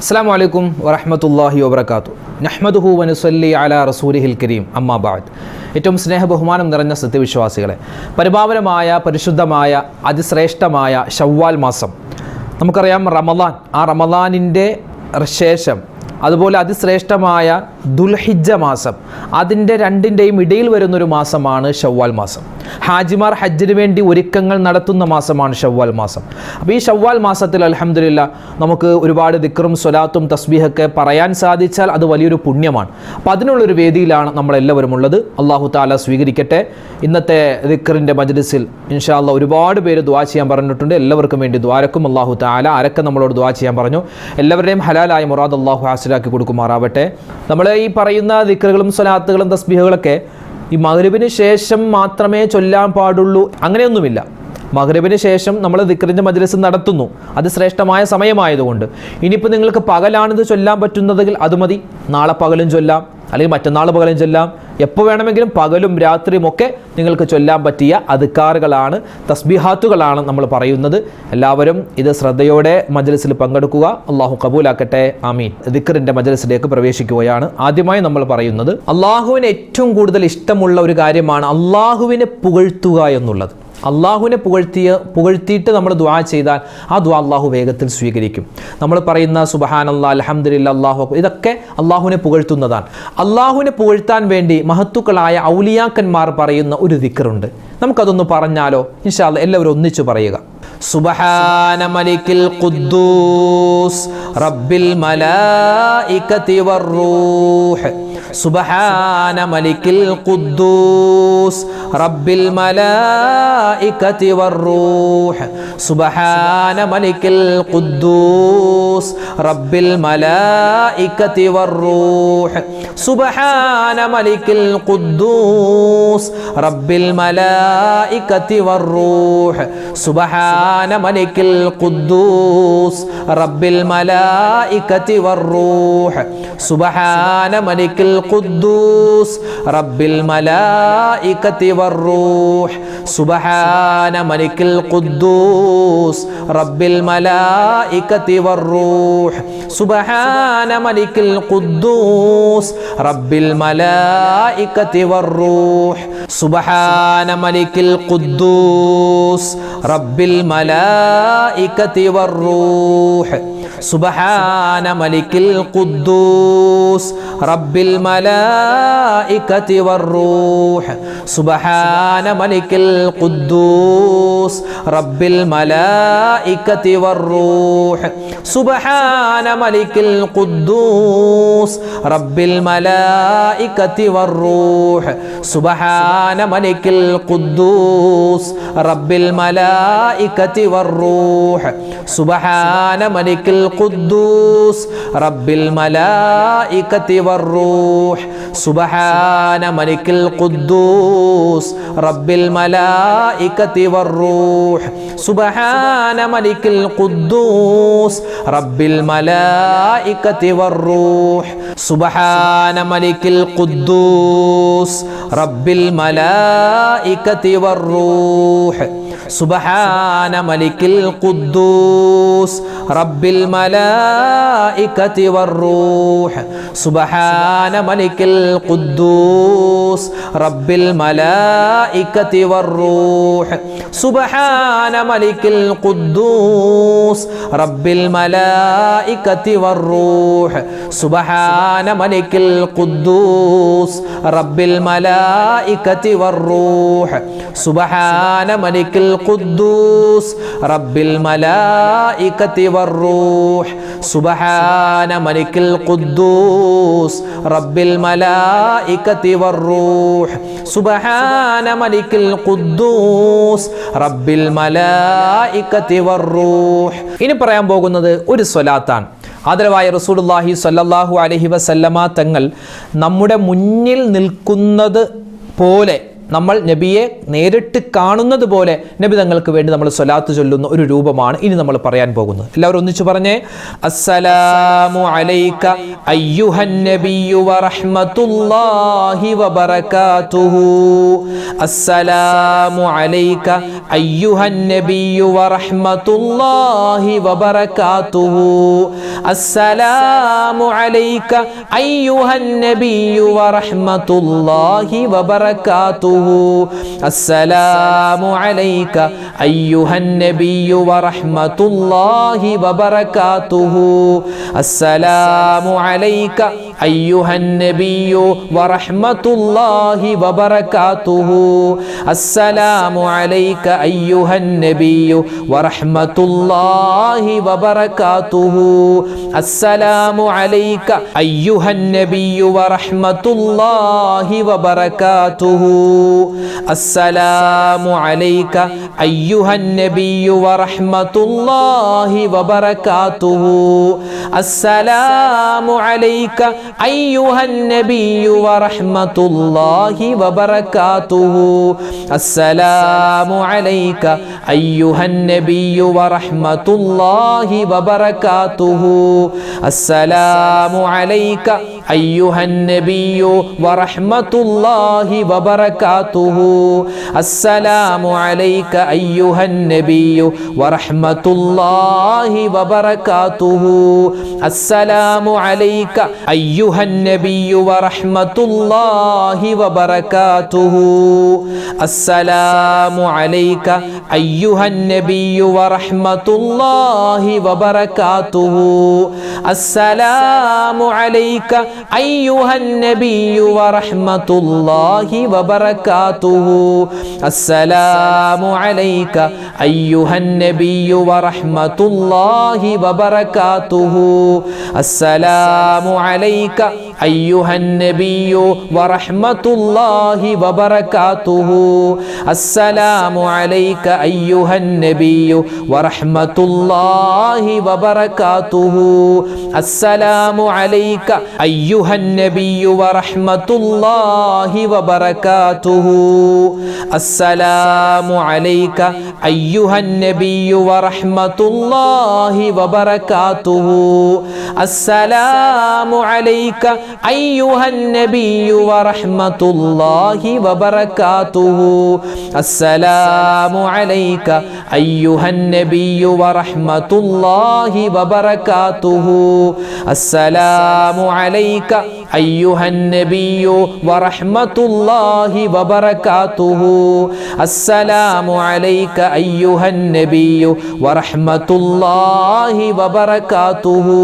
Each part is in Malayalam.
അസ്സലാമു അലൈക്കും വറഹ്മത്തുള്ളാഹി വബറകാതുഹു. നഹ്മദുഹു വനുസല്ലി അലാ റസൂലിഹിൽ കരീം. അമ്മാ ബഅദ്. ഏറ്റവും സ്നേഹബഹുമാനം നിറഞ്ഞ സത്യവിശ്വാസികളെ, പരിപാവനമായ പരിശുദ്ധമായ അതിശ്രേഷ്ഠമായ ശവ്വാൽ മാസം, നമുക്കറിയാം റമളാൻ, ആ റമളാനിൻ്റെ ശേഷം അതുപോലെ അതിശ്രേഷ്ഠമായ ദുൽഹിജ്ജ മാസം, അതിൻ്റെ രണ്ടിൻ്റെയും ഇടയിൽ വരുന്നൊരു മാസമാണ് ശവ്വാൽ മാസം. ഹാജിമാർ ഹജ്ജിന് വേണ്ടി ഒരുക്കങ്ങൾ നടത്തുന്ന മാസമാണ് ശവ്വാൽ മാസം. അപ്പോൾ ഈ ശവ്വാൽ മാസത്തിൽ അൽഹംദുലില്ലാ നമുക്ക് ഒരുപാട് ദിക്റും സ്വലാത്തും തസ്ബീഹൊക്കെ പറയാൻ സാധിച്ചാൽ അത് വലിയൊരു പുണ്യമാണ്. അപ്പോൾ അതിനുള്ളൊരു വേദിയിലാണ് നമ്മളെല്ലാവരും ഉള്ളത്. അല്ലാഹു തആല സ്വീകരിക്കട്ടെ. ഇന്നത്തെ ദിക്റിൻ്റെ മജ്ലിസിൽ ഇൻഷാ അല്ലാഹ് ഒരുപാട് പേര് ദുആ ചെയ്യാൻ പറഞ്ഞിട്ടുണ്ട്. എല്ലാവർക്കും വേണ്ടി ദ്വാരക്കും അല്ലാഹു തആല ആരൊക്കെ നമ്മളോട് ദുആ ചെയ്യാൻ പറഞ്ഞു, എല്ലാവരുടെയും ഹലാലായ മുറാദ് അല്ലാഹു ഹാസിലാക്കി കൊടുക്കുമാറാവട്ടെ. നമ്മൾ ഈ പറയുന്ന ദിക്റുകളും സ്വലാത്തുകളും തസ്ബീഹുകളൊക്കെ ഈ മഗ്രിബിന് ശേഷം മാത്രമേ ചൊല്ലാൻ പാടുള്ളൂ, അങ്ങനെയൊന്നുമില്ല. മഗ്രിബിന് ശേഷം നമ്മൾ ദിക്റിൻ്റെ മജ്ലിസ് നടത്തുന്നു, അത് ശ്രേഷ്ഠമായ സമയമായതുകൊണ്ട്. ഇനിയിപ്പോൾ നിങ്ങൾക്ക് പകലാണിത് ചൊല്ലാൻ പറ്റുന്നതെങ്കിൽ അത് മതി, നാളെ പകലും ചൊല്ലാം, അല്ലെങ്കിൽ മറ്റന്നാൾ പകലും ചൊല്ലാം. എപ്പോൾ വേണമെങ്കിലും പകലും രാത്രിയും ഒക്കെ നിങ്ങൾക്ക് ചൊല്ലാൻ പറ്റിയ അദ്കാറുകളാണ്, തസ്ബീഹാത്തുകളാണ് നമ്മൾ പറയുന്നത്. എല്ലാവരും ഇത് ശ്രദ്ധയോടെ മജ്ലിസിൽ പങ്കെടുക്കുക. അള്ളാഹു കബൂലാക്കട്ടെ, ആമീൻ. ദിക്റിൻ്റെ മജ്ലിസിലേക്ക് പ്രവേശിക്കുകയാണ്. ആദ്യമായി നമ്മൾ പറയുന്നത്, അള്ളാഹുവിന് ഏറ്റവും കൂടുതൽ ഇഷ്ടമുള്ള ഒരു കാര്യമാണ് അള്ളാഹുവിനെ പുകഴ്ത്തുക എന്നുള്ളത്. അള്ളാഹുവിനെ പുകഴ്ത്തിയിട്ട് നമ്മൾ ദുആ ചെയ്താൽ ആ ദുആ അള്ളാഹു വേഗത്തിൽ സ്വീകരിക്കും. നമ്മൾ പറയുന്ന സുബ്ഹാനല്ലാഹ്, അൽഹംദുലില്ലാഹ്, അല്ലാഹു അക്ബർ, ഇതൊക്കെ അള്ളാഹുവിനെ പുകഴ്ത്തുന്നതാണ്. അള്ളാഹുവിനെ പുകഴ്ത്താൻ വേണ്ടി മഹത്തുക്കളായ ഔലിയാക്കന്മാർ പറയുന്ന ഒരു ദിക്റുണ്ട്. നമുക്കതൊന്ന് പറഞ്ഞാലോ? ഇൻഷാ അല്ലാഹ് എല്ലാവരും ഒന്നിച്ചു പറയുക. സുബ്ഹാന മലിക്കിൽ ഖുദ്ദൂസ് റബ്ബിൽ മലായികതി വറൂഹ്. സുബ്ഹാന മലിക്കിൽ ഖുദ്ദൂസ് റബ്ബിൽ മലായികതി വറൂഹ്. സുബ്ഹാന മലിക്കിൽ ഖുദ്ദൂസ് റബ്ബിൽ മലായികതി വറൂഹ്. സുബ്ഹാന മലിക്കിൽ ഖുദ്ദൂസ് റബ്ബിൽ മലായികതി വറൂഹ്. സുബ്ഹാന മലിക്കിൽ ഖുദ്ദൂസ് റബ്ബിൽ മലായികതി വറൂഹ്. സുബ്ഹാന മലിക്കിൽ ഖുദ്ദൂസ് റബ്ബിൽ മലായികതി വറൂഹ്. സുബ്ഹാന മലിക്കിൽ ഖുദ്ദൂസ് റബ്ബിൽ മലായികതി വറൂഹ്. സുബ്ഹാന മലിക്കിൽ ഖുദ്ദൂസ് റബ്ബിൽ മലായികതി വറൂഹ്. സുബ്ഹാന മലിക്കിൽ ഖുദ്ദൂസ് റബ്ബിൽ മലായികതി വറൂഹ്. സുബ്ഹാന മലിക്കിൽ ഖുദ്ദൂസ് റബ്ബിൽ മലായികതി വറൂഹ്. സുബ്ഹാന മലിക്കിൽ ഖുദ്ദൂസ് റബ്ബിൽ മലായികതി വറൂഹ്. സുബ്ഹാന മലിക്കിൽ ഖുദ്ദൂസ് റബ്ബിൽ മലായികതി വറൂഹ്. സുബ്ഹാന മലിക്കിൽ ഖുദ്ദൂസ് റബ്ബിൽ മലായികതി വറൂഹ്. സുബ്ഹാന മലിക്കിൽ ഖുദ്ദൂസ് റബ്ബിൽ മലായികതി വറൂഹ്. സുബ്ഹാന മലിക്കിൽ ഖുദ്ദൂസ് റബ്ബിൽ മലായികതി വറൂഹ്. സുബ്ഹാന മലിക്കിൽ ഖുദ്ദൂസ് റബ്ബിൽ മലായികതി വറൂഹ്. സുബ്ഹാന മലിക്കിൽ ഖുദ്ദൂസ് റബ്ബിൽ മലായികതി വറൂഹ്. സുബ്ഹാന മലിക്കിൽ ഖുദ്ദൂസ് റബ്ബിൽ മലായികതി വറൂഹ്. സുബ്ഹാന മലിക്കിൽ ഖുദ്ദൂസ് റബ്ബിൽ മലായികതി വറൂഹ്. സുബ്ഹാന മലിക്കിൽ ഖുദ്ദൂസ് റബ്ബിൽ മലായികതി വറൂഹ്. സുബ്ഹാന മലിക്കിൽ ഖുദ്ദൂസ് റബ്ബിൽ മലായികതി വറൂഹ്. സുബ്ഹാന മലിക്കിൽ ഖുദ്ദൂസ് റബ്ബിൽ മലായികതി വറൂഹ്. സുബ്ഹാന മലിക്കിൽ ഖുദ്ദൂസ് റബ്ബിൽ മലായികതി വറൂഹ്. സുബ്ഹാന മലിക്കിൽ ഖുദ്ദൂസ് റബ്ബിൽ മലായികതി വറൂഹ്. ഇനി പറയാൻ പോകുന്നത് ഒരു സ്വലാത്താണ്. ആദരവായ റസൂലുള്ളാഹി സ്വല്ലല്ലാഹു അലൈഹി വസല്ലമ തങ്ങൾ നമ്മുടെ മുന്നിൽ നിൽക്കുന്നത് പോലെ നമ്മൾ നബിയെ നേരിട്ട് കാണുന്നത് പോലെ നബി തങ്ങൾക്ക് വേണ്ടി നമ്മൾ സ്വലാത്ത് ചൊല്ലുന്ന ഒരു രൂപമാണ് ഇനി നമ്മൾ പറയാൻ പോകുന്നത്. എല്ലാവരും ഒന്നിച്ചു പറഞ്ഞേ, അസ്സലാമു അലൈക അയ്യുഹൻ നബിയ്യു വറഹ്മത്തുള്ളാഹി വബറകാതുഹു. അസ്സലാമു അലൈക അയ്യുഹൻ നബിയ്യു വറഹ്മത്തുള്ളാഹി വബറകാതുഹു. അസ്സലാമു അലൈക അയ്യുഹൻ നബിയ്യു വറഹ്മത്തുള്ളാഹി വബറകാതുഹു. അസ്സലാമു അലൈക അയ്യുഹൻ നബിയ്യു വറഹ്മത്തുള്ളാഹി വബറകാതുഹു. അസ്സലാമു അലൈക അയ്യുഹൻ നബിയ്യു വറഹ്മത്തുള്ളാഹി വബറകാതുഹു. അസ്സലാമു അലൈക അയ്യുഹൻ നബിയ്യു വറഹ്മത്തുള്ളാഹി വബറകാതുഹു. അസ്സലാമു അലൈക അയ്യുഹൻ നബിയ്യു വറഹ്മത്തുള്ളാഹി വബറകാതുഹു. അസ്സലാമു അലൈക അയ്യുഹൻ നബിയ്യു വറഹ്മത്തുള്ളാഹി വബറകാതുഹു. അസ്സലാമു അലൈക അയ്യുഹൻ നബിയ്യു വറഹ്മത്തുള്ളാഹി വബറകാതുഹു. അസ്സലാമു അലൈക അയ്യുഹൻ നബിയ്യു വറഹ്മത്തുള്ളാഹി വബറകാതുഹു. അസ്സലാമു അലൈക അയ്യുഹൻ നബിയ്യു വറഹ്മത്തുള്ളാഹി വബറകാതുഹു. അസ്സലാമു അലൈക അയ്യുഹൻ നബിയ്യു വറഹ്മത്തുള്ളാഹി വബറകാതുഹു. അസ്സലാമു അലൈക അയ്യുഹൻ നബിയ്യു വറഹ്മത്തുള്ളാഹി വബറകാതുഹു. അസ്സലാമു അലൈക അയ്യുഹൻ നബിയ്യു വറഹ്മത്തുള്ളാഹി വബറകാതുഹു. അസ്സലാമു അലൈക അയ്യുഹൻ നബിയ്യു വറഹ്മത്തുള്ളാഹി വബറകാതുഹു. അസ്സലാമു അലൈക അയ്യുഹൻ നബിയ്യു വറഹ്മത്തുള്ളാഹി വബറകാതുഹു. അസ്സലാമു അലൈക അയ്യുഹൻ നബിയ്യു വറഹ്മത്തുള്ളാഹി വബറകാതുഹു. അസ്സലാമു അലൈക അയ്യുഹൻ നബിയ്യു വറഹ്മത്തുള്ളാഹി വബറകാതുഹു. അസ്സലാമു അലൈക അയ്യുഹൻ നബിയ്യു വറഹ്മത്തുള്ളാഹി വബറകാതുഹു. അസ്സലാമു അലൈക അയ്യുഹൻ നബിയ്യു വറഹ്മത്തുള്ളാഹി വബറകാതുഹു. അസ്സലാമു അലൈക അയ്യുഹൻ നബിയ്യു വറഹ്മത്തുള്ളാഹി വബറകാതുഹു. അസ്സലാമു അലൈക അയ്യുഹൻ നബിയ്യു വറഹ്മത്തുള്ളാഹി വബറകാതുഹു. അസ്സലാമു അലൈക അയ്യുഹൻ നബിയ്യു വറഹ്മത്തുള്ളാഹി വബറകാതുഹു. അസ്സലാമു അലൈക അയ്യുഹൻ നബിയ്യു വറഹ്മത്തുള്ളാഹി വബറകാതുഹു.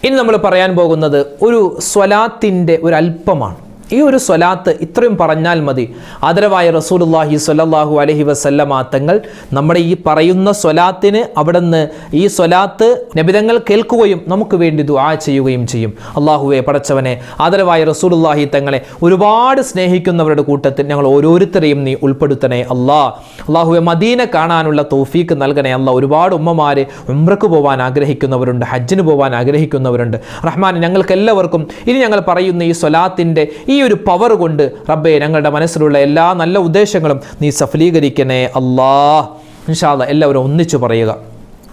ഇനി നമ്മൾ പറയാൻ പോകുന്നത് ഒരു സ്വലാത്തിൻ്റെ ഒരു അല്പമാണ്. ഈ ഒരു സ്വലാത്ത് ഇത്രയും പറഞ്ഞാൽ മതി. ആദരവായ റസൂലുള്ളാഹി സ്വല്ലല്ലാഹു അലൈഹി വസല്ലമ തങ്ങൾ നമ്മുടെ ഈ പറയുന്ന സ്വലാത്തിന് അവിടുന്ന് ഈ സ്വലാത്ത് നബിതങ്ങൾ കേൾക്കുകയും നമുക്ക് വേണ്ടി ദുആ ചെയ്യുകയും ചെയ്യും. അല്ലാഹുവേ പടച്ചവനെ, ആദരവായ റസൂലുള്ളാഹി തങ്ങളെ ഒരുപാട് സ്നേഹിക്കുന്നവരുടെ കൂട്ടത്തിൽ ഞങ്ങൾ ഓരോരുത്തരെയും നീ ഉൾപ്പെടുത്തണേ അല്ലാഹ്. അല്ലാഹുവേ, മദീന കാണാനുള്ള തൗഫീക്ക് നൽകണേ അല്ലാഹ്. ഒരുപാട് ഉമ്മമാരെ ഉംറക്ക് പോകാൻ ആഗ്രഹിക്കുന്നവരുണ്ട്, ഹജ്ജിന് പോകാൻ ആഗ്രഹിക്കുന്നവരുണ്ട്. റഹ്മാൻ, ഞങ്ങൾക്ക് എല്ലാവർക്കും ഇനി ഞങ്ങൾ പറയുന്ന ഈ സ്വലാത്തിൻ്റെ ഈ ഒരു പവർ കൊണ്ട് റബ്ബേ ഞങ്ങളുടെ മനസ്സിലുള്ള എല്ലാ നല്ല ഉദ്ദേശങ്ങളും നീ സഫലീകരിക്കണേ അല്ലാഹ്. ഇൻഷാ അല്ലാഹ് എല്ലാവരും ഒന്നിച്ചു പറയുക.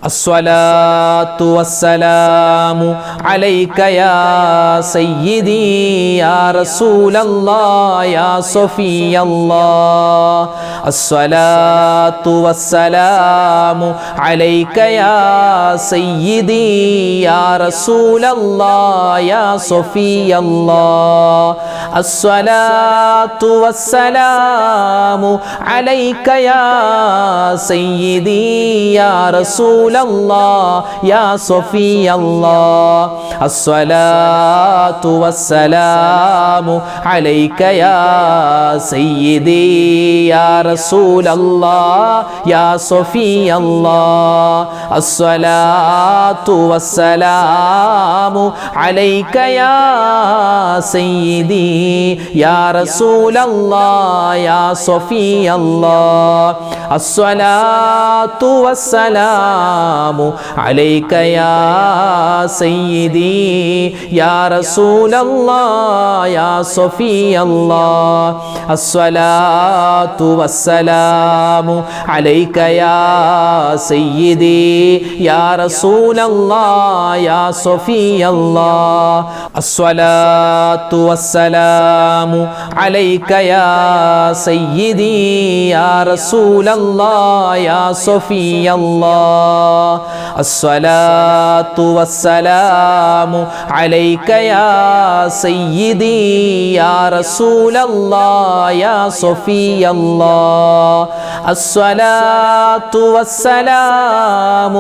അസ്സലാത്തു വസ്സലാമു അലൈക യാ സയ്യിദി യാ റസൂലല്ലാഹ് യാ സഫിയല്ലാഹ്. അസ്സലാത്തു വസ്സലാമു അലൈക യാ സയ്യിദി യാ റസൂലല്ലാഹ് യാ സഫിയല്ലാഹ്. അസ്സലാത്തു വസ്സലാമു അലൈക യാ സയ്യിദി യാ റസൂല يا صفي الله. الصلاة والسلام عليك يا سيدي يا رسول الله يا صفي الله. الصلاة والسلام عليك يا سيدي يا رسول الله يا صفي الله. الصلاة والسلام عليك يا سيدي يا رسول الله يا صفي الله الصلاة والسلام عليك يا سيدي يا رسول الله يا صفي الله الصلاة والسلام عليك يا سيدي يا رسول الله يا صفي الله الصلاة والسلام عليك يا سيدي يا رسول الله يا صفي الله الصلاة والسلام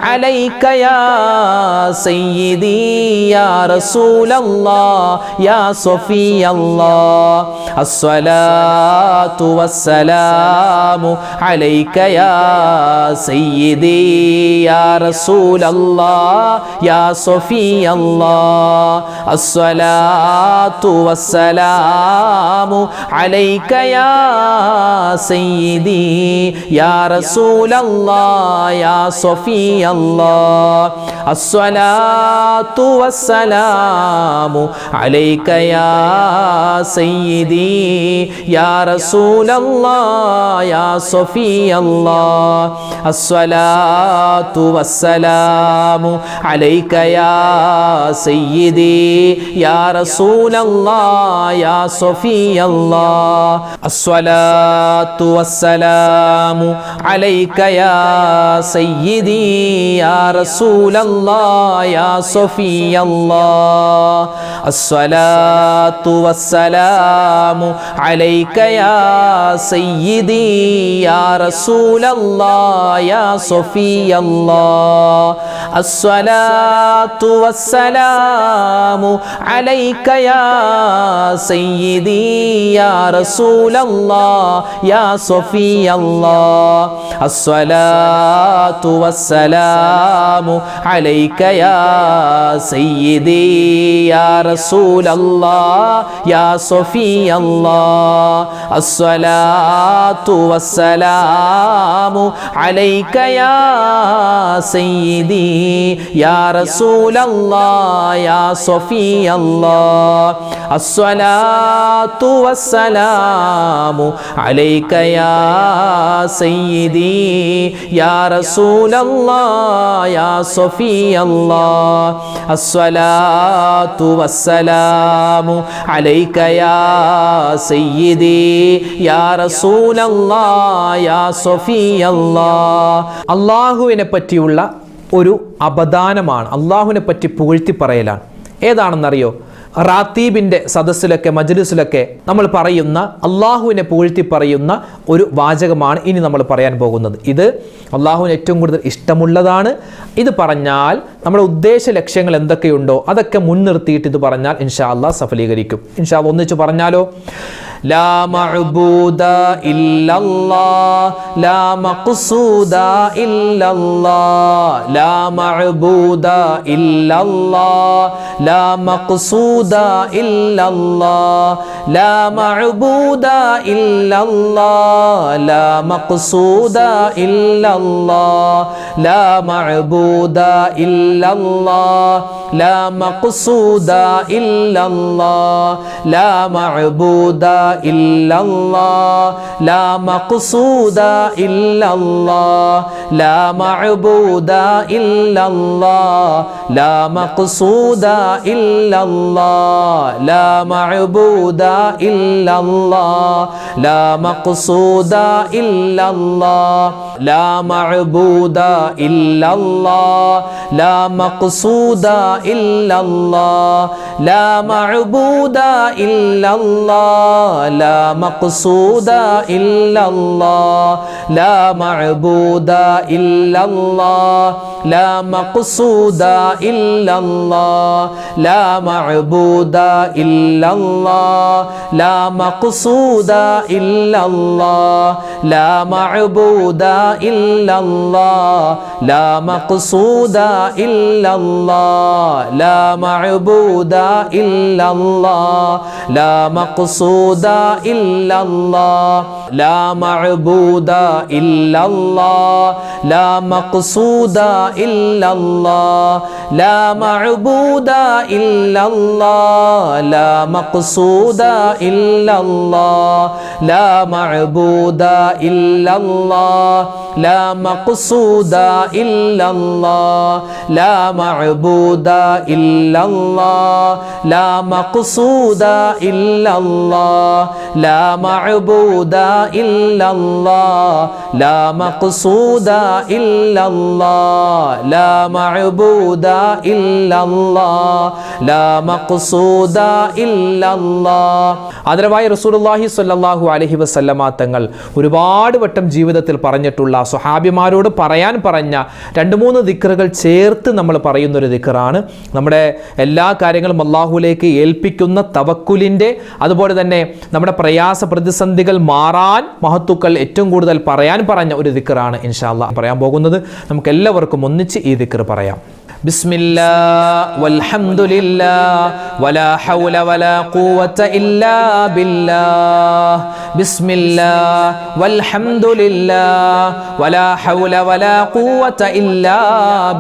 عليك يا سيدي يا رسول الله يا صفي الله الصلاة والسلام عليك يا سيدي يا رسول الله يا صفي الله الصلاة والسلام عليك يا سيدي يا رسول الله يا صفي الله الصلاة والسلام عليك يا سيدي يا رسول الله يا صفي الله الصلاة والسلام عليك يا سيدي يا رسول الله يا صفي الله الصلاة والسلام عليك يا سيدي يا رسول الله يا صفي الله الصلاة والسلام عليك يا سيدي يا رسول الله يا صفي الله الصلاة والسلام عليك يا سيدي يا رسول الله يا صفي الله الصلاة والسلام عليك يا سيدي يا رسول الله يا صفي الله الصلاة والسلام عليك يا سيدي يا رسول الله يا صفي الله الصلاة والسلام عليك يا سيدي يا رسول الله يا صفي الله الصلاة والسلام عليك يا سيدي يا رسول الله يا صفي الله അല്ലാഹുവിനെ പറ്റിയുള്ള ഒരു അപദാനമാണ്, അല്ലാഹുവിനെ പറ്റി പുകഴ്ത്തി പറയലാണ്. ഏതാണെന്നറിയോ? റാത്തീബിൻ്റെ സദസ്സിലൊക്കെ മജ്ലിസിലൊക്കെ നമ്മൾ പറയുന്ന അള്ളാഹുവിനെ പുകഴ്ത്തി പറയുന്ന ഒരു വാചകമാണ് ഇനി നമ്മൾ പറയാൻ പോകുന്നത്. ഇത് അള്ളാഹുവിന് ഏറ്റവും കൂടുതൽ ഇഷ്ടമുള്ളതാണ്. ഇത് പറഞ്ഞാൽ നമ്മുടെ ഉദ്ദേശ ലക്ഷ്യങ്ങൾ എന്തൊക്കെയുണ്ടോ അതൊക്കെ മുൻനിർത്തിയിട്ട് ഇത് പറഞ്ഞാൽ ഇൻഷാ അല്ലാഹ് സഫലീകരിക്കും. ഇൻഷാ അല്ലാഹ് ഒന്നിച്ച് പറഞ്ഞാലോ? لا معبود إلا الله لا مقصود إلا الله لا معبود إلا الله لا مقصود إلا الله لا معبود إلا الله لا مقصود إلا الله لا معبود إلا الله لا مقصود إلا الله لا معبود إلا الله لا مقصود إلا الله لا معبود إلا الله لا مقصود إلا الله لا معبود إلا الله لا مقصود إلا الله لا معبود إلا الله لا مقصود إلا الله لا معبود إلا الله لا مقصود إلا الله لا معبود إلا الله لا مقصود إلا الله لا معبود إلا الله لا مقصود إلا الله لا معبود إلا الله لا مقصود إلا الله لا معبود إلا الله لا مقصود إلا الله ലാ മഅബൂദ ഇല്ലല്ലാഹ് ലാ മഖ്സൂദ ഇല്ലല്ലാഹ് ലാ മഅബൂദ ഇല്ലല്ലാഹ് ലാ മഖ്സൂദ ഇല്ലല്ലാഹ് ലാ മഅബൂദ ഇല്ലല്ലാഹ് ലാ മഖ്സൂദ ഇല്ലല്ലാഹ് ലാ മഅബൂദ ഇല്ലല്ലാഹ് ലാ മഖ്സൂദ ഇല്ലല്ലാഹ് ലാ മഅബൂദ ഇല്ലല്ലാഹ് ലാ മഖ്സൂദ ഇല്ലല്ലാഹ് ലാ മഅബൂദ ഇല്ലല്ലാഹ് ലാ മഖ്സൂദ ഇല്ലല്ലാഹ്. ആദരവായ റസൂലുള്ളാഹി സ്വല്ലല്ലാഹു അലൈഹി വസല്ലമ തങ്ങൾ ഒരുപാട് വട്ടം ജീവിതത്തിൽ പറഞ്ഞിട്ടുള്ള, സ്വഹാബിമാരോട് പറയാൻ പറഞ്ഞ 2-3 ദിക്റുകൾ ചേർത്ത് നമ്മൾ പറയുന്നൊരു ദിക്റാണ്. നമ്മുടെ എല്ലാ കാര്യങ്ങളും അള്ളാഹുലേക്ക് ഏൽപ്പിക്കുന്ന തവക്കുലിൻ്റെ, അതുപോലെ തന്നെ നമ്മുടെ പ്രയാസ പ്രതിസന്ധികൾ മാറാൻ മഹത്തുക്കൾ ഏറ്റവും കൂടുതൽ പറയാൻ പറഞ്ഞ ഒരു ദിക്റാണ് ഇൻഷാ അല്ലാഹ് പറയാൻ പോകുന്നത്. നമുക്ക് എല്ലാവർക്കും ഒന്നിച്ച് ഈ ദിക്ർ പറയാം. ബിസ്മില്ലാഹ് വൽഹംദുലില്ലാഹ് വലാ ഹൗല വലാ ഖുവത ഇല്ലാ ബില്ലാഹ്. ബിസ്മില്ലാഹ് വൽഹംദുലില്ലാഹ് വലാ ഹൗല വലാ ഖുവത ഇല്ലാ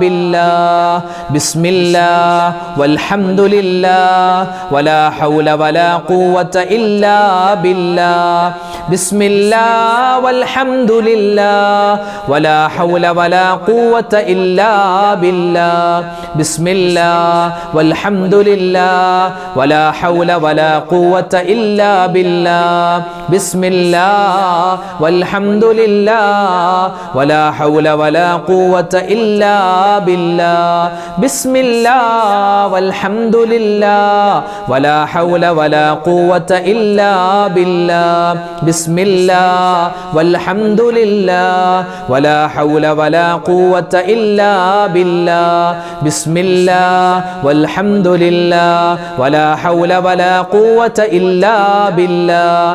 ബില്ലാഹ്. ബിസ്മില്ലാഹ് വൽഹംദുലില്ലാഹ് വലാ ഹൗല വലാ ഖുവത ഇല്ലാ ബില്ലാഹ്. ബിസ്മില്ലാഹ് വൽഹംദുലില്ലാഹ് വലാ ഹൗല വലാ ഖുവത ഇല്ലാ ബില്ലാഹ്. ബിസ്മില്ലാഹ് വൽഹംദുലില്ലാഹ് വലാ ഹൗല വലാ ഖുവത ഇല്ലാ ബില്ലാഹ്. ബിസ്മില്ലാഹ് വൽഹംദുലില്ലാഹ് വലാ ഹൗല വലാ ഖുവത ഇല്ലാ ബില്ലാഹ്. ബിസ്മില്ലാഹ് വൽഹംദുലില്ലാഹ് വലാ ഹൗല വലാ ഖുവത ഇല്ലാ ബില്ലാഹ്. ബിസ്മില്ലാഹ് വൽഹംദുലില്ലാഹ് വലാ ഹൗല വലാ ഖുവത ഇല്ലാ ബില്ലാഹ്. ബിസ്മില്ലാഹ് വൽഹംദുലില്ലാഹ് വലാ ഹൗല വലാ ഖുവത ഇല്ലാ ബില്ലാഹ്. ബിസ്മില്ലാഹ് വൽഹംദുലില്ലാഹ് വലാ ഹൗല വലാ ഖുവത ഇല്ലാ ബില്ലാഹ്.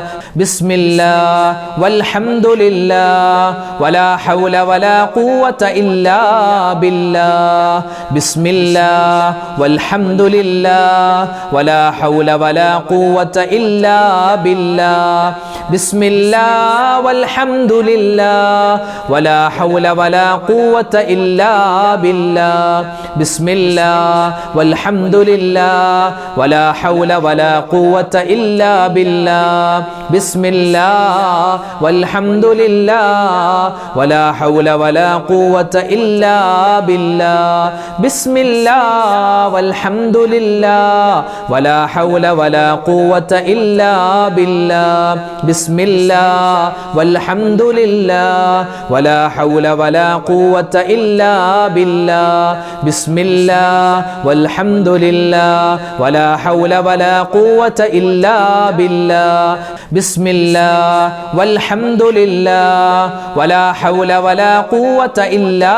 ബിസ്മില്ലാഹ് വൽഹംദുലില്ലാഹ് വലാ ഹൗല വലാ ഖുവത ഇല്ലാ ബില്ലാഹ്. ബിസ്മില്ലാഹ് വൽഹംദുലില്ലാഹ് വലാ ഹൗല വലാ ഖുവത ഇല്ലാ ബില്ലാഹ്. ബിസ്മില്ലാഹ് വൽഹംദുലില്ലാഹ് വലാ ഹൗല വലാ ഖുവത ഇല്ലാ ബില്ലാഹ്. ബിസ്മില്ലാഹ് വൽഹംദുലില്ലാഹ് വലാ ഹൗല വലാ ഖുവത ഇല്ലാ ബില്ലാഹ്. ബിസ്മില്ലാഹ് വൽഹംദുലില്ലാഹ് വലാ ഹൗല വലാ ഖുവത ഇല്ലാ ബില്ലാഹ്. ബിസ്മില്ലാഹ് വൽഹംദുലില്ലാഹ് വലാ ഹൗല വലാ ഖുവത ഇല്ലാ ബില്ലാഹ്. ബിസ്മില്ലാഹ് വൽഹംദുലില്ലാഹ് വലാ ഹൗല വലാ ഖുവത ഇല്ലാ ബില്ലാഹ്. ബിസ്മില്ലാഹ് വൽഹംദുലില്ലാഹ് വലാ ഹൗല വലാ ഖുവത ഇല്ലാ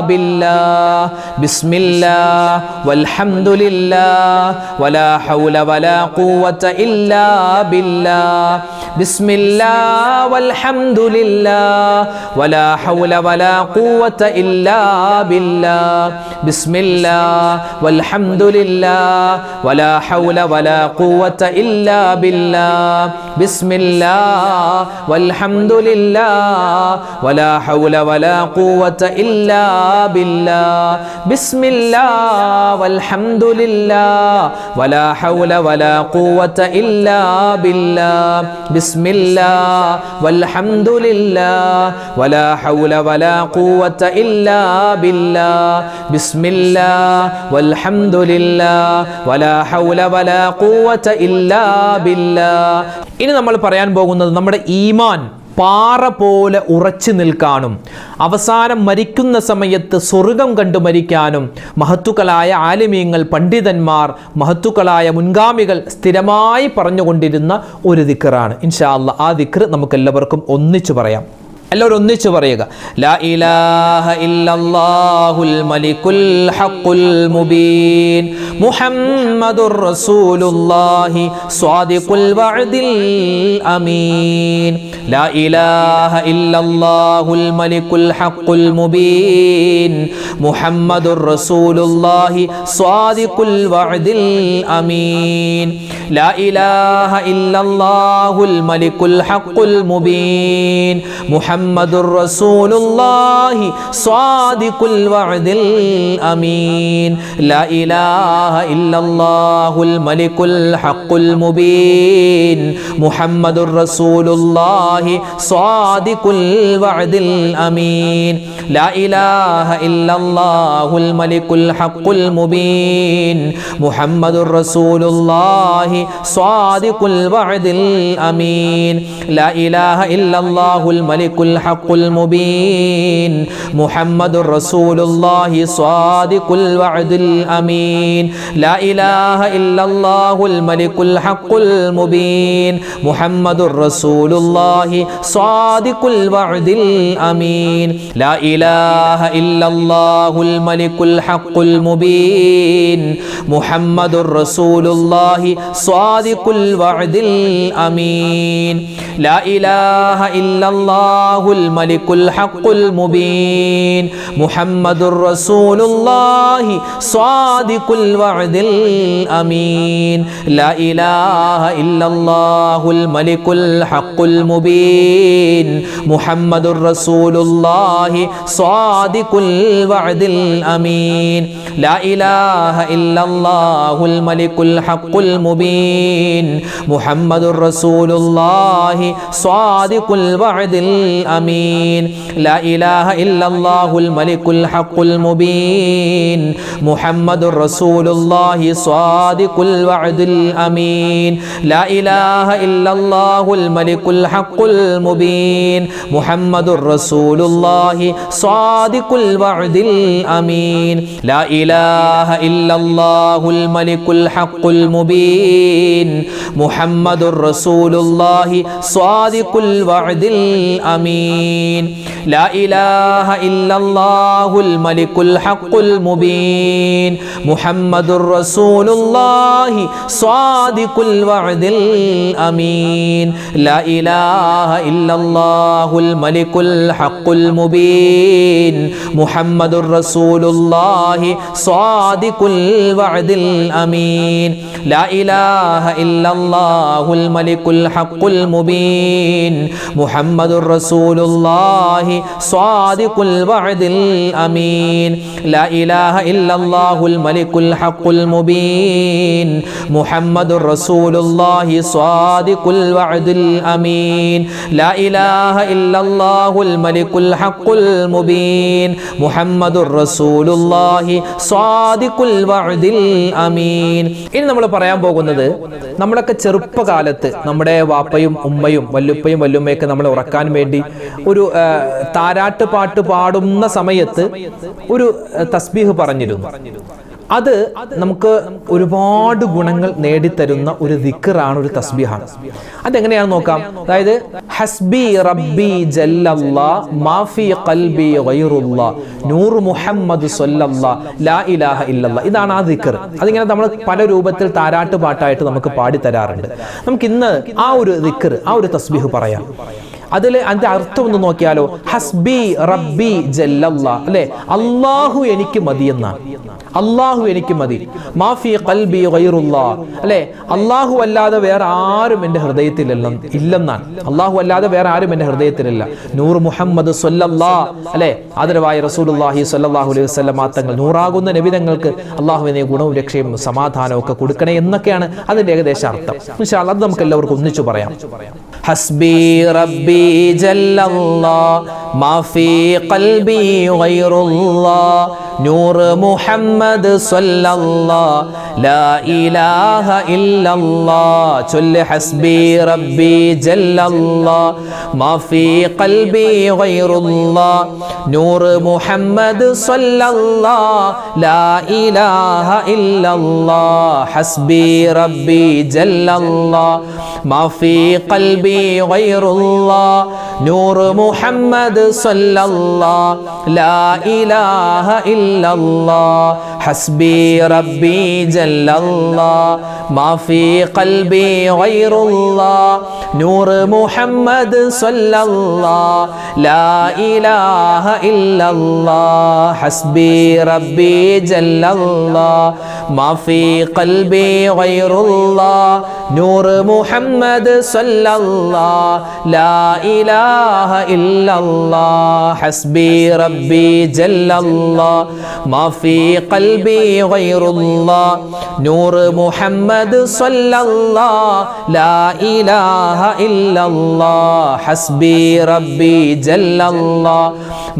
ബില്ലാഹ്. ബിസ്മില്ലാഹ് വൽഹംദുലില്ലാഹ് വലാ ഹൗല വലാ ഖുവത ഇല്ലാ ബില്ലാഹ്. ബിസ്മില്ലാഹ് വൽഹംദുലില്ലാഹ് വലാ ഹൗല വലാ ഖുവത ഇല്ലാ ബില്ലാഹ്. ബിസ്മില്ലാഹ് വൽഹംദുലില്ലാഹ് വലാ ഹൗല വലാ ഖുവത ഇല്ലാ ബില്ലാഹ്. ബിസ്മില്ലാഹ് വൽഹംദുലില്ലാഹ് വലാ ഹൗല വലാ ഖുവത ഇല്ലാ ബില്ലാഹ്. ബിസ്മില്ലാഹ് വൽഹംദുലില്ലാഹ് വലാ ഹൗല വലാ ഖുവത ഇല്ലാ ബില്ലാഹ്. ബിസ്മില്ലാഹ് വൽഹംദുലില്ലാഹ് വലാ ഹൗല വലാ ഖുവത ഇല്ലാ ബില്ലാഹ്. ബിസ്മില്ലാഹ് വൽഹംദുലില്ലാഹ് വലാ ഹൗല വലാ ഖുവത ഇല്ലാ ബില്ലാഹ്. ഇനി നമ്മൾ പറയാൻ പോകുന്നത് നമ്മുടെ ഈമാൻ പാറ പോലെ ഉറച്ചു നിൽക്കാനും അവസാനം മരിക്കുന്ന സമയത്ത് സ്വർഗം കണ്ടു മരിക്കാനും മഹത്തുക്കളായ ആലിമീങ്ങൾ, പണ്ഡിതന്മാർ, മഹത്തുക്കളായ മുൻഗാമികൾ സ്ഥിരമായി പറഞ്ഞുകൊണ്ടിരുന്ന ഒരു ദിക്റാണ്. ഇൻഷാ അല്ലാഹ് ആ ദിക്ർ നമുക്കെല്ലാവർക്കും ഒന്നിച്ചു പറയാം. എല്ലാവരും ഒന്നിച്ചു പറയുക. ലാ ഇലാഹ ഇല്ലല്ലാഹുൽ മലിക്കുൽ ഹഖുൽ മുബീൻ മുഹമ്മദുർ റസൂലുള്ളാഹി സ്വാദിഖുൽ വഅദിൽ അമീൻ. ലാ ഇലാഹ ഇല്ലല്ലാഹുൽ മലിക്കുൽ ഹഖുൽ മുബീൻ മുഹമ്മദുർ റസൂലുള്ളാഹി സ്വാദിഖുൽ വഅദിൽ അമീൻ. ലാ ഇലാഹ ഇല്ലല്ലാഹുൽ മലിക്കുൽ ഹഖുൽ മുബീൻ മുഹമ്മദുർ റസൂലുള്ളാഹി സ്വാദിഖുൽ വഅദിൽ അമീൻ. ലാ ഇലാഹ ഇല്ലല്ലാഹുൽ മലിക്കുൽ ഹഖുൽ മുബീൻ മുഹമ്മദുർ റസൂലുള്ളാഹി സ്വാദിഖുൽ വഅദിൽ അമീൻ. ലാ ഇലാഹ ഇല്ലല്ലാഹുൽ മലിക്കുൽ ഹഖുൽ മുബീൻ മുഹമ്മദുർ റസൂലുള്ളാഹി സ്വാദിഖുൽ വഅദിൽ അമീൻ. ലാ ഇലാഹ ഇല്ലല്ലാഹുൽ മലിക്കുൽ ഹഖുൽ മുബീൻ മുഹമ്മദുർ റസൂലുള്ളാഹി സ്വാദിഖുൽ വഅദിൽ അമീൻ. ലാ ഇലാഹ ഇല്ലല്ലാഹുൽ മലിക്കുൽ ഹഖുൽ മുബീൻ മുഹമ്മദുർ റസൂലുള്ളാഹി സ്വാദിഖുൽ വഅദിൽ അമീൻ. ലാ ഇലാഹ ഇല്ലല്ലാഹുൽ മലിക്കുൽ ഹഖുൽ മുബീൻ മുഹമ്മദുർ റസൂലുള്ളാഹി സ്വാദിഖുൽ വഅദിൽ അമീൻ. ലാ ഇലാഹ ഇല്ലല്ലാഹുൽ മലിക്കുൽ ഹഖുൽ മുബീൻ മുഹമ്മദുർ റസൂലുള്ളാഹി സ്വാദിഖുൽ വഅദിൽ അമീൻ. ലാ ഇലാഹ ഇല്ലല്ലാഹുൽ മലിക്കുൽ ഹഖുൽ മുബീൻ മുഹമ്മദുർ റസൂലുള്ളാഹി സ്വാദിഖുൽ വഅദിൽ അമീൻ. ലാ ഇലാഹ ഇല്ലല്ലാഹുൽ മലിക്കുൽ ഹഖുൽ മുബീൻ മുഹമ്മദുർ റസൂലുള്ളാഹി സ്വാദിഖുൽ വഅദിൽ അമീൻ. ലാ ഇലാഹ ഇല്ലല്ലാഹുൽ മലിക്കുൽ ഹഖുൽ മുബീൻ മുഹമ്മദുർ റസൂലുള്ളാഹി സ്വാദിഖുൽ വഅദിൽ അമീൻ. ലാ ഇലാഹ ഇല്ലല്ലാഹുൽ മലിക്കുൽ ഹഖുൽ മുബീൻ മുഹമ്മദുർ റസൂലുള്ളാഹി സ്വാദിഖുൽ വഅദിൽ അമീൻ. ലാ ഇലാഹ ഇല്ലല്ലാഹുൽ മലിക്കുൽ ഹഖുൽ മുബീൻ മുഹമ്മദുർ റസൂലുള്ളാഹി സ്വാദിഖുൽ വഅദിൽ അമീൻ. ലാ ഇലാഹ ഇല്ലല്ലാഹുൽ മലിക്കുൽ ഹഖുൽ മുബീൻ മുഹമ്മദുർ റസൂലുള്ളാഹി സ്വാദിഖുൽ വഅദിൽ അമീൻ. ലാ ഇലാഹ ഇല്ലല്ലാഹുൽ മലിക്കുൽ ഹഖുൽ മുബീൻ മുഹമ്മദുർ റസൂലുള്ളാഹി സ്വാദിഖുൽ വഅദിൽ അമീൻ. ലാ ഇലാഹ ഇല്ലല്ലാഹുൽ മലിക്കുൽ ഹഖുൽ മുബീൻ മുഹമ്മദുർ റസൂലുള്ളാഹി സ്വാദിഖുൽ വഅദിൽ അമീൻ. ലാ ഇലാഹ ഇല്ലല്ലാഹുൽ മലിക്കുൽ ഹഖുൽ മുബീൻ മുഹമ്മദുർ റസൂലുള്ളാഹി സ്വാദിഖുൽ വഅദിൽ അമീൻ. ലാ ഇലാഹ ഇല്ലല്ലാഹുൽ മലിക്കുൽ ഹഖുൽ മുബീൻ മുഹമ്മദുർ റസൂലുള്ളാഹി സ്വാദിഖുൽ വഅദിൽ അമീൻ. ഇനി നമ്മൾ പറയാൻ പോകുന്നത്, നമ്മളൊക്കെ ചെറുപ്പകാലത്ത് നമ്മുടെ വാപ്പയും ഉമ്മയും വല്ലുപ്പയും വല്ലുമ്മയൊക്കെ നമ്മളെ ഉറക്കാൻ വേണ്ടി ഒരു താരാട്ട് പാട്ട് പാടുന്ന സമയത്ത് ഒരു തസ്ബീഹ് പറഞ്ഞിരുന്നു. അത് നമുക്ക് ഒരുപാട് ഗുണങ്ങൾ നേടിത്തരുന്ന ഒരു ദിക്റാണ്, ഒരു തസ്ബീഹാണ്. അതെങ്ങനെയാണെന്ന് നോക്കാം. അതായത് ഹസ്ബി റബ്ബി ജല്ലല്ലാഹ് മാഫി ഖൽബി ഗൈറുല്ലാഹ് നൂർ മുഹമ്മദ് സ്വല്ലല്ലാഹ് ലാ ഇലാഹ ഇല്ലല്ലാഹ്. ഇതാണ് ആ ദിക്ർ. അതിങ്ങനെ നമ്മൾ പല രൂപത്തിൽ താരാട്ട് പാട്ടായിട്ട് നമുക്ക് പാടി തരാറുണ്ട്. നമുക്ക് ഇന്ന് ആ ഒരു ദിക്ർ, ആ ഒരു തസ്ബീഹ് പറയാം. അതിൽ അതിന്റെ അർത്ഥം ഒന്ന് നോക്കിയാലോ. ഹസ്ബി റബ്ബി ജല്ലല്ലാഹ്, അല്ലെ, അല്ലാഹു എനിക്ക് മതി എന്നാണ്. അല്ലാഹു എനിക്ക് മതി. മാഫി ഖൽബി ഗൈറുല്ലാഹ്, അല്ലെ, അല്ലാഹു അല്ലാതെ വേറെ ആരും എൻ്റെ ഹൃദയത്തിൽ ഇല്ലെന്നാണ്. അല്ലാഹു അല്ലാതെ വേറെ ആരും എൻ്റെ ഹൃദയത്തിലില്ല. നൂർ മുഹമ്മദ് സ്വല്ലല്ലാഹ്, അല്ലെ, ആദരവായ റസൂലുള്ളാഹി സ്വല്ലല്ലാഹു അലൈഹി വസല്ലം തങ്ങൾ, നൂറാകുന്ന നബിതങ്ങൾക്ക് അല്ലാഹുവിനെ ഗുണവും രക്ഷയും സമാധാനവും ഒക്കെ കൊടുക്കണേ എന്നൊക്കെയാണ് അതിന്റെ ഏകദേശ അർത്ഥം. ഇൻഷാ അല്ലാഹ് അത് നമുക്ക് എല്ലാവർക്കും ഒന്നിച്ചു പറയാം. ഹസ്ബി റബ്ബി ജല്ലല്ലാഹ് മാഫി ഖൽബി ഗൈറുല്ലാഹ് നൂർ മുഹമ്മദ് സ്വല്ലല്ലാഹ് ലാ ഇലാഹ ഇല്ലല്ലാഹ് ചൊല്ല് ഹസ്ബി റബ്ബി ജല്ലല്ലാഹ് മാ ഫീ ഖൽബി ഗൈറുല്ലാഹ് നൂർ മുഹമ്മദ് സ്വല്ലല്ലാഹ് ലാ ഇലാഹ ഇല്ലല്ലാഹ് ഹസ്ബി റബ്ബി ജല്ലല്ലാഹ് മാ ഫീ ഖൽബി ഗൈറുല്ലാഹ് നൂർ മുഹമ്മദ് സ്വല്ലല്ലാഹ് ലാ ഇലാഹ ഇല്ലല്ലാഹ് ഹസ്ബി റബ്ബി ജല്ലല്ലാഹ് മാ ഫീ ഖൽബി ഗൈറുല്ലാഹ് നൂർ മുഹമ്മദ് സ്വല്ലല്ലാഹ് ലാ ഇലാഹ ഇല്ലല്ലാഹ് ഹസ്ബി റബ്ബി ജല്ലല്ലാഹ് മാ ഫീ ഖൽബി ഗൈറുല്ലാഹ് നൂർ മുഹമ്മദ് സ്വല്ലല്ലാഹ് ലാ ഇലാഹ ഇല്ലല്ലാഹ് ഹസ്ബി റബ്ബി ജല്ലല്ലാഹ് മാ ഫീ ഖൽബി ഗൈറുല്ലാഹ് നൂർ മുഹമ്മദ് സ്വല്ലല്ലാഹ് ലാ ഇലാഹ ഇല്ലല്ലാഹ് ഹസ്ബി റബ്ബി ജല്ലല്ലാഹ്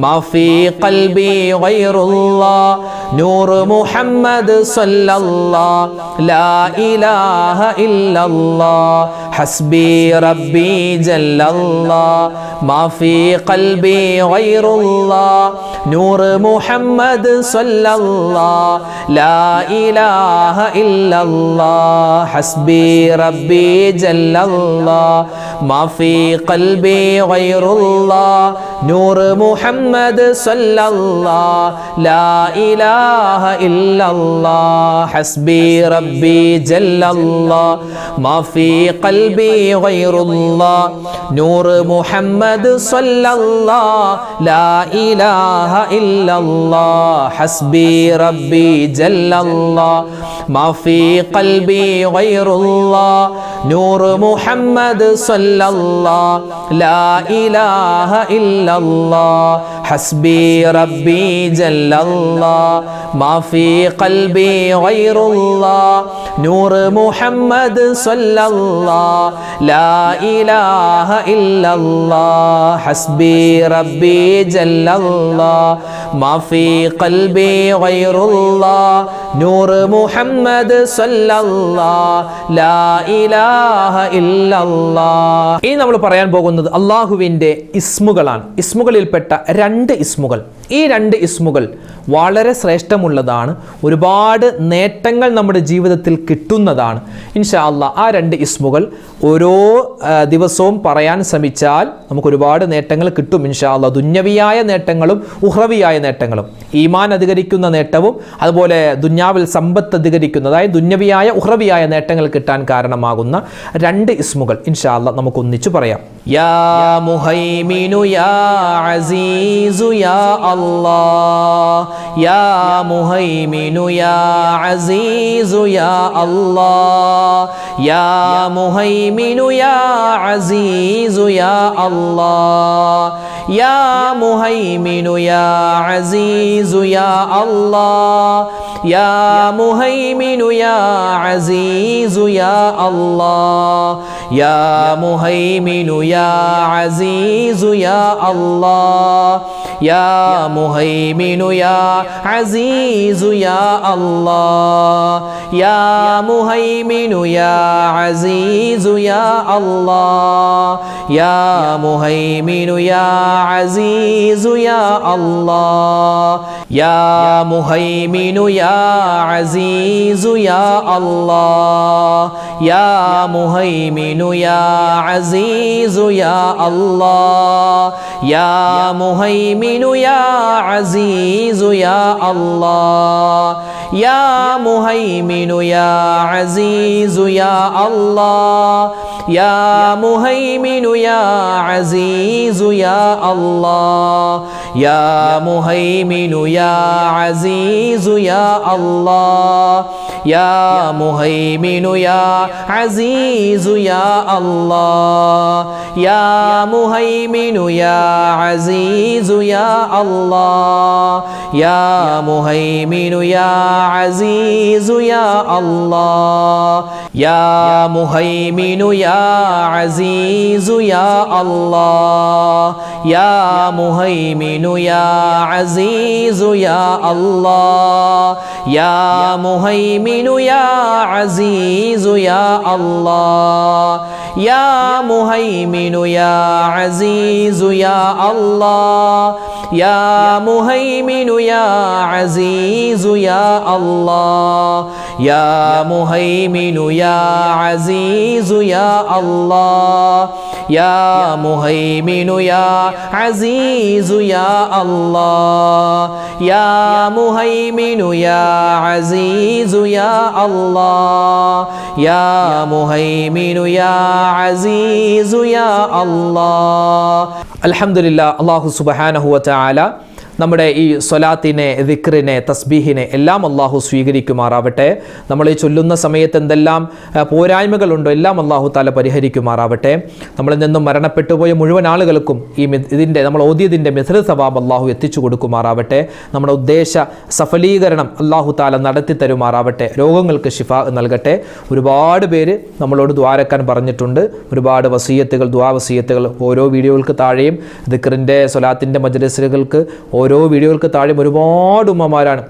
മാ ഫീ ഖൽബി ഗൈറുല്ലാഹ് നൂർ മുഹമ്മദ് സ്വല്ലല്ലാഹ് ലാ ഇലാഹ ഇല്ലല്ലാഹ് ഹസ്ബി റബ്ബി ജല്ലല്ലാഹ് മാ ഫീ ഖൽബി ഗൈറുല്ലാഹ് നൂർ മുഹമ്മദ് സ്വല്ലല്ലാഹ് ലാ ഇലാഹ ഇല്ലല്ലാഹ് ഹസ്ബി റബ്ബി ജല്ലല്ലാഹ് മാ ഫീ ഖൽബി ഗൈറുല്ലാഹ് നൂർ മുഹമ്മദ് സ്വല്ലല്ലാഹ് ലാ ഇലാഹ ഇല്ലല്ലാഹ് ഹസ്ബി റബ്ബി ജല്ലല്ലാഹ് മാ ഫീ ഖൽബി ഗൈറുല്ലാഹ് നൂർ മുഹമ്മദ് സ്വല്ലല്ലാഹ് ലാ ഇലാഹ ഇല്ലല്ലാഹ് ഹസ്ബി റബ്ബി ജല്ലല്ലാഹ് മാ ഫീ ഖൽബി ഗൈറുല്ലാഹ് നൂർ മുഹമ്മദ് സ്വല്ലല്ലാഹ് ലാ ഇലാഹ ഇല്ലല്ലാഹ് ഹസ്ബി റബ്ബി ജല്ലല്ലാഹ് മാ ഫീ ഖൽബി ഗൈറുല്ലാഹ് നൂർ മുഹമ്മദ് സ്വല്ലല്ലാഹ് ലാ ഇലാഹ ഇല്ലല്ലാഹ് ഹസ്ബി റബ്ബി ജല്ലല്ലാഹ് മാ ഫീ ഖൽബി ഗൈറുല്ലാഹ് നൂർ മുഹമ്മദ് സ്വല്ലല്ലാഹ് ലാ ഇലാഹ ഇല്ലല്ലാഹ്. ഇനി നമ്മൾ പറയാൻ പോകുന്നത് അള്ളാഹുവിൻ്റെ ഇസ്മുകളാണ്. ഇസ്മുകളിൽപ്പെട്ട രണ്ട് ഇസ്മുകൾ. ഈ രണ്ട് ഇസ്മുകൾ വളരെ ശ്രേഷ്ഠമുള്ളതാണ്. ഒരുപാട് നേട്ടങ്ങൾ നമ്മുടെ ജീവിതത്തിൽ കിട്ടുന്നതാണ്. ഇൻഷാ അല്ലാഹ് ആ രണ്ട് ഇസ്മുകൾ ഓരോ ദിവസവും പറയാൻ ശ്രമിച്ചാൽ നമുക്ക് ഒരുപാട് നേട്ടങ്ങൾ കിട്ടും ഇൻഷാ അല്ലാഹ്. ദുന്യവിയായ നേട്ടങ്ങളും ഉഹ്റവിയായ നേട്ടങ്ങളും, ഈമാൻ അധികരിക്കുന്ന നേട്ടവും അതുപോലെ ദുന്യാവിൽ സമ്പത്ത് അധികരിക്കുന്ന, അതായത് ദുന്യവിയായ ഉഹ്റവിയായ നേട്ടങ്ങൾ കിട്ടാൻ കാരണമാകുന്ന രണ്ട് ഇസ്മുകൾ ഇൻഷാ അല്ലാഹ് നമുക്ക് ഒന്നിച്ചു പറയാം. യാ മുഹൈമിനു യാ അസീസു യാ അല്ലാഹ് യാ മുഹൈമിനു യാ അസീസു യാ അല്ലാഹ് യാ മുഹൈമിനു യാ അസീസു യാ അല്ലാഹ് യാ മുഹൈമിനു യാ അസീസു യാ അല്ലാഹ് യാ മുഹൈമിനു യാ അസീസു യാ അല്ലാഹ് യാ മുഹൈമിനു യാ അസീസു യാ അല്ലാഹ് യാ മുഹൈമിനു യാ അസീസു യാ അല്ലാഹ് യാ മുഹൈമിനു യാ അസീസു യാ അല്ലാഹ് യാ മുഹൈമിനു യാ അസീസു യാ അല്ലാഹ് യാ മുഹൈമിനു യാ അസീസു യാ അല്ലാഹ് യാ മുഹൈമിനു യാ അസീസു യാ അല്ലാഹ് യാ മുഹൈമിനു യാ അസീസു യാ അല്ലാഹ് യാ മുഹൈമിനു യാ അസീസു യാ അല്ലാഹ് യാ മുഹൈമിനു യാ അസീസു യാ അല്ലാഹ് യാ മുഹൈമിനു യാ അസീസു യാ അല്ലാഹ് യാ മുഹൈമിനു യാ അസീസു യാ അല്ലാഹ് യാ മുഹൈമിനു യാ അസീസു يا الله يا مهيمن يا عزيز يا الله يا مهيمن يا عزيز يا الله يا مهيمن يا عزيز يا الله يا مهيمن يا عزيز يا الله يا مهيمن يا عزيز يا الله يا مهيمن يا عزيز يا الله يا مهيمن يا عزيز يا الله يا مهيمن يا عزيز يا الله يا مهيمن يا عزيز يا الله يا مهيمن يا عزيز يا الله الحمد لله الله سبحانه وتعالى നമ്മുടെ ഈ സ്വലാത്തിനെ, ദിക്റിനെ, തസ്ബീഹിനെ എല്ലാം അള്ളാഹു സ്വീകരിക്കുമാറാവട്ടെ. നമ്മൾ ഈ ചൊല്ലുന്ന സമയത്ത് എന്തെല്ലാം പോരായ്മകളുണ്ടോ എല്ലാം അള്ളാഹു താല പരിഹരിക്കുമാറാവട്ടെ. നമ്മളിൽ നിന്നും മരണപ്പെട്ടുപോയ മുഴുവൻ ആളുകൾക്കും നമ്മൾ ഓതിയതിൻ്റെ മിഥ്ല സവാബ് അള്ളാഹു എത്തിച്ചു കൊടുക്കുമാറാവട്ടെ. നമ്മുടെ ഉദ്ദേശ സഫലീകരണം അള്ളാഹു താല നടത്തി തരുമാറാവട്ടെ. രോഗങ്ങൾക്ക് ശിഫാ നൽകട്ടെ. ഒരുപാട് പേര് നമ്മളോട് ദ്വാരക്കാൻ പറഞ്ഞിട്ടുണ്ട്. ഒരുപാട് വസീയത്തുകൾ, ദുആ വസീയത്തുകൾ ഓരോ വീഡിയോകൾക്ക് താഴെയും ദിക്റിൻ്റെ സ്വലാത്തിൻ്റെ മജ്‌ലിസുകൾക്ക് ഓരോ വീഡിയോകൾക്ക് താഴെയും ഒരുപാട് ഉമ്മമാരാണ്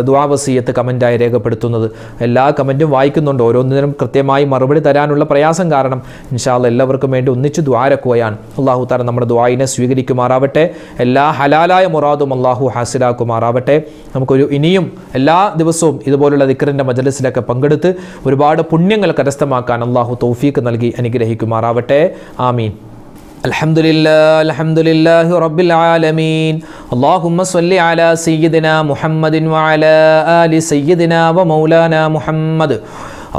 ദുആ വസിയത്ത് കമൻറ്റായി രേഖപ്പെടുത്തുന്നത്. എല്ലാ കമൻറ്റും വായിക്കുന്നുണ്ട്. ഓരോന്നിനും കൃത്യമായി മറുപടി തരാനുള്ള പ്രയാസം കാരണം ഇൻഷാ അല്ലാഹ് എല്ലാവർക്കും വേണ്ടി ഒന്നിച്ച് ദ്വാരക്കുകയാണ്. അള്ളാഹു തആല നമ്മുടെ ദുആയിനെ സ്വീകരിക്കുമാറാവട്ടെ. എല്ലാ ഹലാലായ മുറാദും അള്ളാഹു ഹാസിലാക്കുമാറാവട്ടെ. നമുക്കൊരു ഇനിയും എല്ലാ ദിവസവും ഇതുപോലുള്ള ദിക്റിൻ്റെ മജ്‌ലിസിലൊക്കെ പങ്കെടുത്ത് ഒരുപാട് പുണ്യങ്ങൾ കരസ്ഥമാക്കാൻ അള്ളാഹു തൗഫീഖ് നൽകി അനുഗ്രഹിക്കുമാറാവട്ടെ. ആമീൻ. الحمد لله رب العالمين اللهم صل على سيدنا محمد وعلى آل سيدنا ومولانا محمد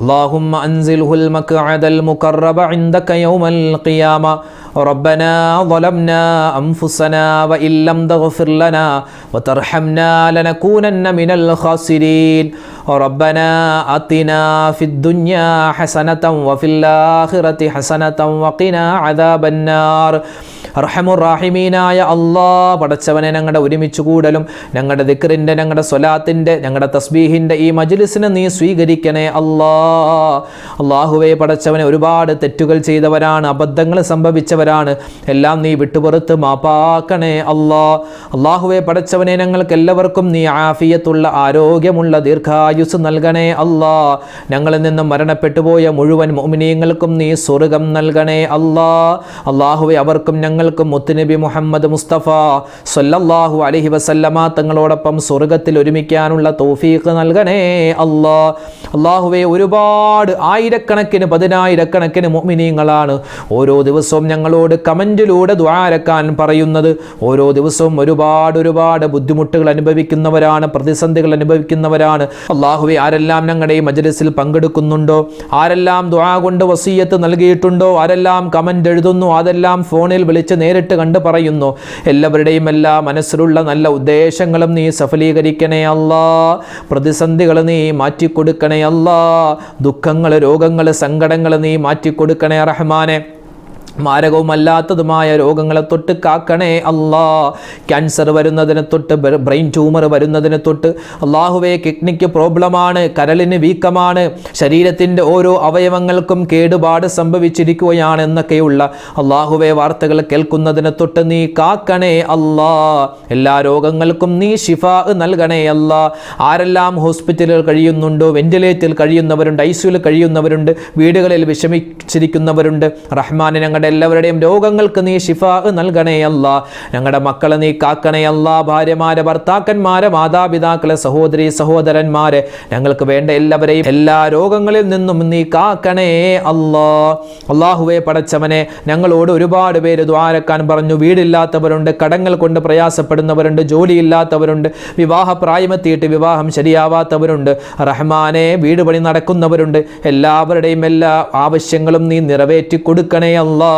اللهم أنزله المقعد المقرب عندك يوم القيامة ربنا ظلمنا أنفسنا وإن لم تغفر لنا وترحمنا لنكونن من الخاسرين ربنا آتنا في الدنيا حسنة وفي الآخرة حسنة وقنا عذاب النار റഹമുറാഹിമീനായ അല്ലാഹ്, പടച്ചവനെ ഞങ്ങളുടെ ഒരുമിച്ച് കൂടലും ഞങ്ങളുടെ ദിക്റിൻ്റെ, ഞങ്ങളുടെ സ്വലാത്തിൻ്റെ, ഞങ്ങളുടെ തസ്ബീഹിൻ്റെ ഈ മജ്‌ലിസിനെ നീ സ്വീകരിക്കണേ അല്ലാഹ്. അല്ലാഹുവേ പടച്ചവനെ ഒരുപാട് തെറ്റുകൾ ചെയ്തവരാണ്, അബദ്ധങ്ങൾ സംഭവിച്ചവരാണ്. എല്ലാം നീ വിട്ടുപുറത്ത് മാപ്പാക്കണേ അല്ലാഹ്. അല്ലാഹുവേ പടച്ചവനെ ഞങ്ങൾക്ക് എല്ലാവർക്കും നീ ആഫിയത്തുള്ള, ആരോഗ്യമുള്ള ദീർഘായുസ് നൽകണേ അല്ലാഹ്. ഞങ്ങളിൽ നിന്നും മരണപ്പെട്ടുപോയ മുഴുവൻ മുഅ്മിനീങ്ങൾക്കും നീ സ്വർഗ്ഗം നൽകണേ അല്ലാഹ്. അല്ലാഹുവേ അവർക്കും ഞങ്ങൾക്കും മുത്തുനബി മുഹമ്മദ് മുസ്തഫ സ്വല്ലല്ലാഹു അലൈഹി വസല്ലമ തങ്ങളോടൊപ്പം സ്വർഗ്ഗത്തിൽ ഒരുമിക്കാനുള്ള തൗഫീഖ് നൽകണേ അല്ലാഹ്. അല്ലാഹുവേ ഒരുപാട് ആയിരക്കണക്കിന് പതിനായിരക്കണക്കിന് മുഅ്മിനീങ്ങളാണ് ഓരോ ദിവസവും ഞങ്ങളോട് കമന്റിലൂടെ ദുആരക്കാൻ പറയുന്നത്. ഓരോ ദിവസവും ഒരുപാട് ബുദ്ധിമുട്ടുകൾ അനുഭവിക്കുന്നവരാണ്, പ്രതിസന്ധികൾ അനുഭവിക്കുന്നവരാണ്. അല്ലാഹുവേ ആരെല്ലാം ഞങ്ങളുടെ ഈ മജ്‌ലിസിൽ പങ്കെടുക്കുന്നുണ്ടോ, ആരെല്ലാം ദുആ കൊണ്ട് വസിയത്ത് നൽകിയിട്ടുണ്ടോ, ആരെല്ലാം കമന്റ് എഴുതുന്നു, അതെല്ലാം ഫോണിൽ വിളിച്ച് നേരിട്ട് കണ്ട് പറയുന്നു, എല്ലാവരുടെയും എല്ലാ മനസ്സിലുള്ള നല്ല ഉദ്ദേശങ്ങളും നീ സഫലീകരിക്കണേ അല്ലാഹ്. പ്രതിസന്ധികൾ നീ മാറ്റിക്കൊടുക്കണേ അല്ലാഹ്. ദുഃഖങ്ങൾ, രോഗങ്ങൾ, സങ്കടങ്ങൾ നീ മാറ്റിക്കൊടുക്കണേ റഹ്മാനെ. മാരകവുമല്ലാത്തതുമായ രോഗങ്ങളെ തൊട്ട് കാക്കണേ അല്ലാഹ്. ക്യാൻസർ വരുന്നതിനെ തൊട്ട്, ബ്രെയിൻ ട്യൂമർ വരുന്നതിനെ തൊട്ട്, അല്ലാഹുവേ കിഡ്നിക്ക് പ്രോബ്ലമാണ്, കരളിന് വീക്കമാണ്, ശരീരത്തിൻ്റെ ഓരോ അവയവങ്ങൾക്കും കേടുപാട് സംഭവിച്ചിരിക്കുകയാണ് എന്നൊക്കെയുള്ള അല്ലാഹുവേ വാർത്തകൾ കേൾക്കുന്നതിനെ തൊട്ട് നീ കാക്കണേ അല്ലാഹ്. എല്ലാ രോഗങ്ങൾക്കും നീ ശിഫാ നൽകണേ അല്ലാഹ്. ആരെല്ലാം ഹോസ്പിറ്റലുകൾ കഴിയുന്നുണ്ടോ, വെന്റിലേറ്ററിൽ കഴിയുന്നവരുണ്ട്, ഐസിയുയിൽ കഴിയുന്നവരുണ്ട്, വീടുകളിൽ വിഷമിച്ചിരിക്കുന്നവരുണ്ട്, റഹ്മാനെ ഞങ്ങളുടെ എല്ലാവരുടെയും രോഗങ്ങൾക്ക് നീ ശിഫാ നൽകണേ അല്ലാഹ്. ഞങ്ങളുടെ മക്കളെ നീ കാക്കണേ അല്ലാഹ്. ഭാര്യമാരെ, ഭർത്താക്കന്മാരെ, മാതാപിതാക്കളെ, സഹോദരി സഹോദരന്മാരെ, ഞങ്ങൾക്ക് വേണ്ട എല്ലാവരെയും എല്ലാ രോഗങ്ങളിൽ നിന്നും നീ കാക്കണേ അല്ലാഹ്. അല്ലാഹുവേ പടച്ചവനെ ഞങ്ങളോട് ഒരുപാട് പേര് ദ്വാരക്കാൻ പറഞ്ഞു. വീടില്ലാത്തവരുണ്ട്, കടങ്ങൾ കൊണ്ട് പ്രയാസപ്പെടുന്നവരുണ്ട്, ജോലിയില്ലാത്തവരുണ്ട്, വിവാഹ പ്രായമെത്തിയിട്ട് വിവാഹം ശരിയാവാത്തവരുണ്ട്, റഹ്മാനെ വീട് പണി നടക്കുന്നവരുണ്ട്. എല്ലാവരുടെയും എല്ലാ ആവശ്യങ്ങളും നീ നിറവേറ്റി കൊടുക്കണേ അല്ലാഹ്.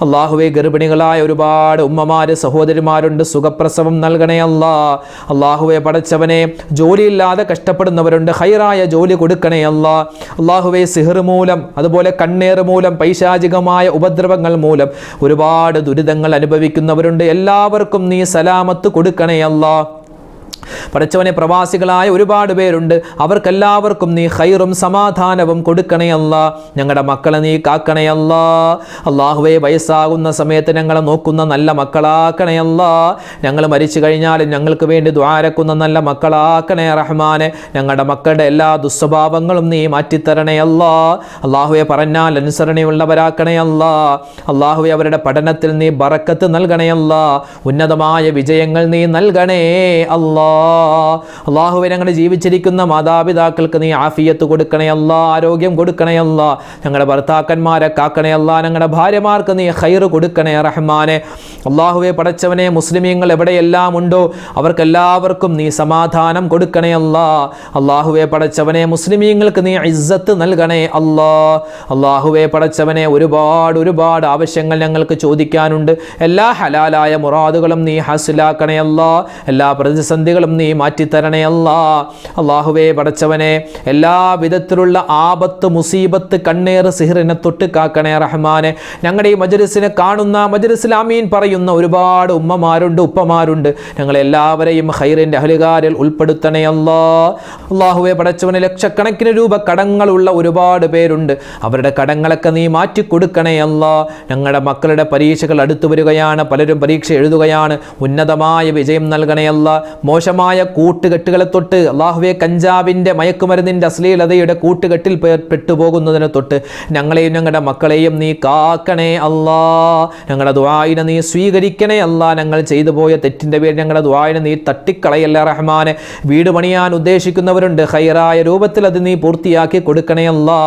അല്ലാഹുവേ ഗർഭിണികളായ ഒരുപാട് ഉമ്മമാര് സഹോദരിമാരുണ്ട്, സുഖപ്രസവം നൽകണേ അല്ലാ. അല്ലാഹുവേ പടച്ചവനെ ജോലിയില്ലാതെ കഷ്ടപ്പെടുന്നവരുണ്ട്, ഹൈറായ ജോലി കൊടുക്കണേ അല്ലാ. അല്ലാഹുവേ സിഹർ മൂലം, അതുപോലെ കണ്ണേർ മൂലം, പൈശാചികമായ ഉപദ്രവങ്ങൾ മൂലം ഒരുപാട് ദുരിതങ്ങൾ അനുഭവിക്കുന്നവരുണ്ട്. എല്ലാവർക്കും നീ സലാമത്ത് കൊടുക്കണേ അല്ലാ. പടച്ചവനെ പ്രവാസികളായ ഒരുപാട് പേരുണ്ട്, അവർക്കെല്ലാവർക്കും നീ ഖൈറും സമാധാനവും കൊടുക്കണേ അല്ലാ. ഞങ്ങളുടെ മക്കളെ നീ കാക്കണേ അല്ലാ. അല്ലാഹുവേ വയസ്സാകുന്ന സമയത്ത് ഞങ്ങളെ നോക്കുന്ന നല്ല മക്കളാക്കണേ അല്ലാ. ഞങ്ങൾ മരിച്ചു കഴിഞ്ഞാലും ഞങ്ങൾക്ക് വേണ്ടി ദ്വാരക്കുന്ന നല്ല മക്കളാക്കണേ റഹ്മാനെ. ഞങ്ങളുടെ മക്കളുടെ എല്ലാ ദുസ്വഭാവങ്ങളും നീ മാറ്റിത്തരണേ അല്ലാ. അല്ലാഹുവേ പറഞ്ഞാൽ അനുസരണയുള്ളവരാക്കണേ അല്ലാ. അല്ലാഹുവേ അവരുടെ പഠനത്തിൽ നീ ബറക്കത്ത് നൽകണേ അല്ലാ. ഉന്നതമായ വിജയങ്ങൾ നീ നൽകണേ അല്ലാ. അല്ലാഹുവേ ഞങ്ങളുടെ ജീവിച്ചിരിക്കുന്ന മാതാപിതാക്കൾക്ക് നീ ആഫിയത്ത് കൊടുക്കണേ അല്ലാ, ആരോഗ്യം കൊടുക്കണേ അല്ലാ. ഞങ്ങളുടെ ഭർത്താക്കന്മാരെ കാക്കണേ അല്ലാ. ഞങ്ങളുടെ ഭാര്യമാർക്ക് നീ ഖൈർ കൊടുക്കണേ റഹ്മാനെ. അല്ലാഹുവേ പടച്ചവനെ മുസ്ലിമീങ്ങൾ എവിടെയെല്ലാം ഉണ്ടോ അവർക്കെല്ലാവർക്കും നീ സമാധാനം കൊടുക്കണേ അല്ലാ. അല്ലാഹുവേ പടച്ചവനെ മുസ്ലിമീങ്ങൾക്ക് നീ ഇസ്സത്ത് നൽകണേ അല്ലാ. അല്ലാഹുവേ പടച്ചവനെ ഒരുപാട് ആവശ്യങ്ങൾ ഞങ്ങൾക്ക് ചോദിക്കാനുണ്ട്. എല്ലാ ഹലാലായ മുറാദുകളും നീ ഹാസിലാക്കണേ അല്ലാ. എല്ലാ പ്രതിസന്ധികളും നീ മാറ്റിത്തരണേ അല്ലാ. അല്ലാഹുവേ പടച്ചവനെ എല്ലാ വിധത്തിലുള്ള ആപത്ത്, മുസീബത്ത്, കണ്ണേർ, സിഹറിനെ തൊട്ട് കാക്കണേ റഹ്മാനെ. ഞങ്ങളുടെ ഈ മജ്ലിസിനെ കാണുന്ന, മജ്ലിസിൽ ആമീൻ പറയുന്ന ഒരുപാട് ഉമ്മമാരുണ്ട്, ഉപ്പമാരുണ്ട്. ഞങ്ങളെല്ലാവരെയും ഖൈറിന്റെ അഹ്ലുകാരിൽ ഉൾപ്പെടുത്തണേ അല്ലാ. അല്ലാഹുവേ പടച്ചവനെ ലക്ഷക്കണക്കിന് രൂപ കടങ്ങളുള്ള ഒരുപാട് പേരുണ്ട്. അവരുടെ കടങ്ങളൊക്കെ നീ മാറ്റിക്കൊടുക്കണേ അല്ലാ. ഞങ്ങളുടെ മക്കളുടെ പരീക്ഷകൾ അടുത്തു വരികയാണ്, പലരും പരീക്ഷ എഴുതുകയാണ്. ഉന്നതമായ വിജയം നൽകണേ അല്ലാ. മോശമായ കൂട്ടുകെട്ടുകളെ തൊട്ട്, അല്ലാഹുവേ കഞ്ചാവിൻ്റെ, മയക്കുമരുന്നിൻ്റെ, അശ്ലീലതയുടെ കൂട്ടുകെട്ടിൽ പെട്ടുപോകുന്നതിനെ തൊട്ട് ഞങ്ങളെയും ഞങ്ങളുടെ മക്കളെയും നീ കാക്കണേ അല്ലാ. ഞങ്ങളുടെ ദുആഇനെ നീ സ്വീകരിക്കണേ അല്ലാ. ഞങ്ങൾ ചെയ്തു പോയ തെറ്റിൻ്റെ പേരിൽ ഞങ്ങളുടെ ദുആഇനെ നീ തട്ടിക്കളയല്ല റഹ്മാനെ. വീട് പണിയാൻ ഉദ്ദേശിക്കുന്നവരുണ്ട്, ഖൈറായ രൂപത്തിൽ അത് നീ പൂർത്തിയാക്കി കൊടുക്കണേ അല്ലാ.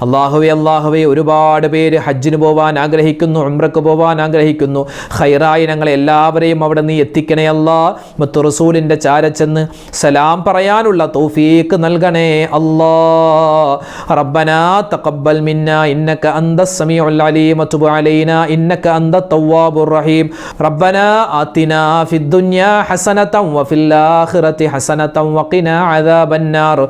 അല്ലാഹുവേ ഒരുപാട് പേര് ഹജ്ജിന് പോവാൻ ആഗ്രഹിക്കുന്നു, ഉംറക്ക് പോവാൻ ആഗ്രഹിക്കുന്നു. ഖൈറായി ഞങ്ങളെ എല്ലാവരെയും അവിടെ നീ എത്തിക്കണേ അല്ലാ. മുത്തു റസൂലിൻ്റെ ചാരച്ചെന്ന് സലാം പറയാനുള്ള തൗഫീഖ് നൽകണേ അല്ലാ. റബ്ബനാ തഖബ്ബൽ മിന്നാ ഇന്നക അന്തസ് സമീഉൽ അലീം വതുബ് അലൈനാ ഇന്നക അന്തത് തവ്വാബുർ റഹീം. റബ്ബനാ ആതിനാ ഫിദ് ദുനിയാ ഹസനതൻ വഫിൽ ആഖിറതി ഹസനതൻ വഖിനാ അദാബന്നാർ.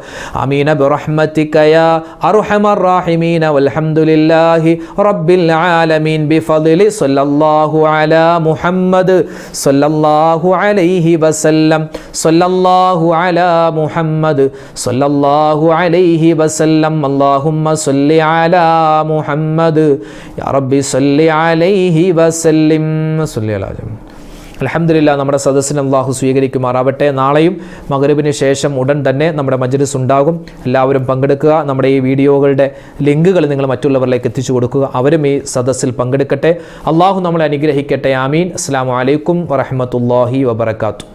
ആമീൻ ബിറഹ്മതിക യാ അർഹമർ റഹീമീൻ. വൽഹംദുലില്ലാഹി റബ്ബിൽ ആലമീൻ ബിഫദ്ലി സ്വല്ലല്ലാഹു അലാ മുഹമ്മദ് സ്വല്ലല്ലാഹു അലൈഹി വസല്ലം. സ്വല്ലല്ലാഹു അലാ മുഹമ്മദ് സ്വല്ലല്ലാഹു അലൈഹി വസല്ലം. അല്ലാഹുമ്മ സ്വല്ലി അലാ മുഹമ്മദ് യാ റബ്ബി സ്വല്ലി അലൈഹി വസല്ലിം. സ്വല്ലി അലാ അൽഹംദുലില്ലാ. നമ്മുടെ സദസ്സിനെ അല്ലാഹു സ്വീകരിക്കുമാറാവട്ടെ. നാളെയും മഗ്രിബിന് ശേഷം ഉടൻ തന്നെ നമ്മുടെ മജ്ലിസ് ഉണ്ടാകും. എല്ലാവരും പങ്കെടുക്കുക. നമ്മുടെ ഈ വീഡിയോകളുടെ ലിങ്കുകൾ നിങ്ങൾ മറ്റുള്ളവരിലേക്ക് എത്തിച്ചു കൊടുക്കുക. അവരും ഈ സദസ്സിൽ പങ്കെടുക്കട്ടെ. അല്ലാഹു നമ്മളെ അനുഗ്രഹിക്കട്ടെ. ആമീൻ. അസ്സലാമു അലൈക്കും വറഹ്മത്തുള്ളാഹി വബറകാതുഹു.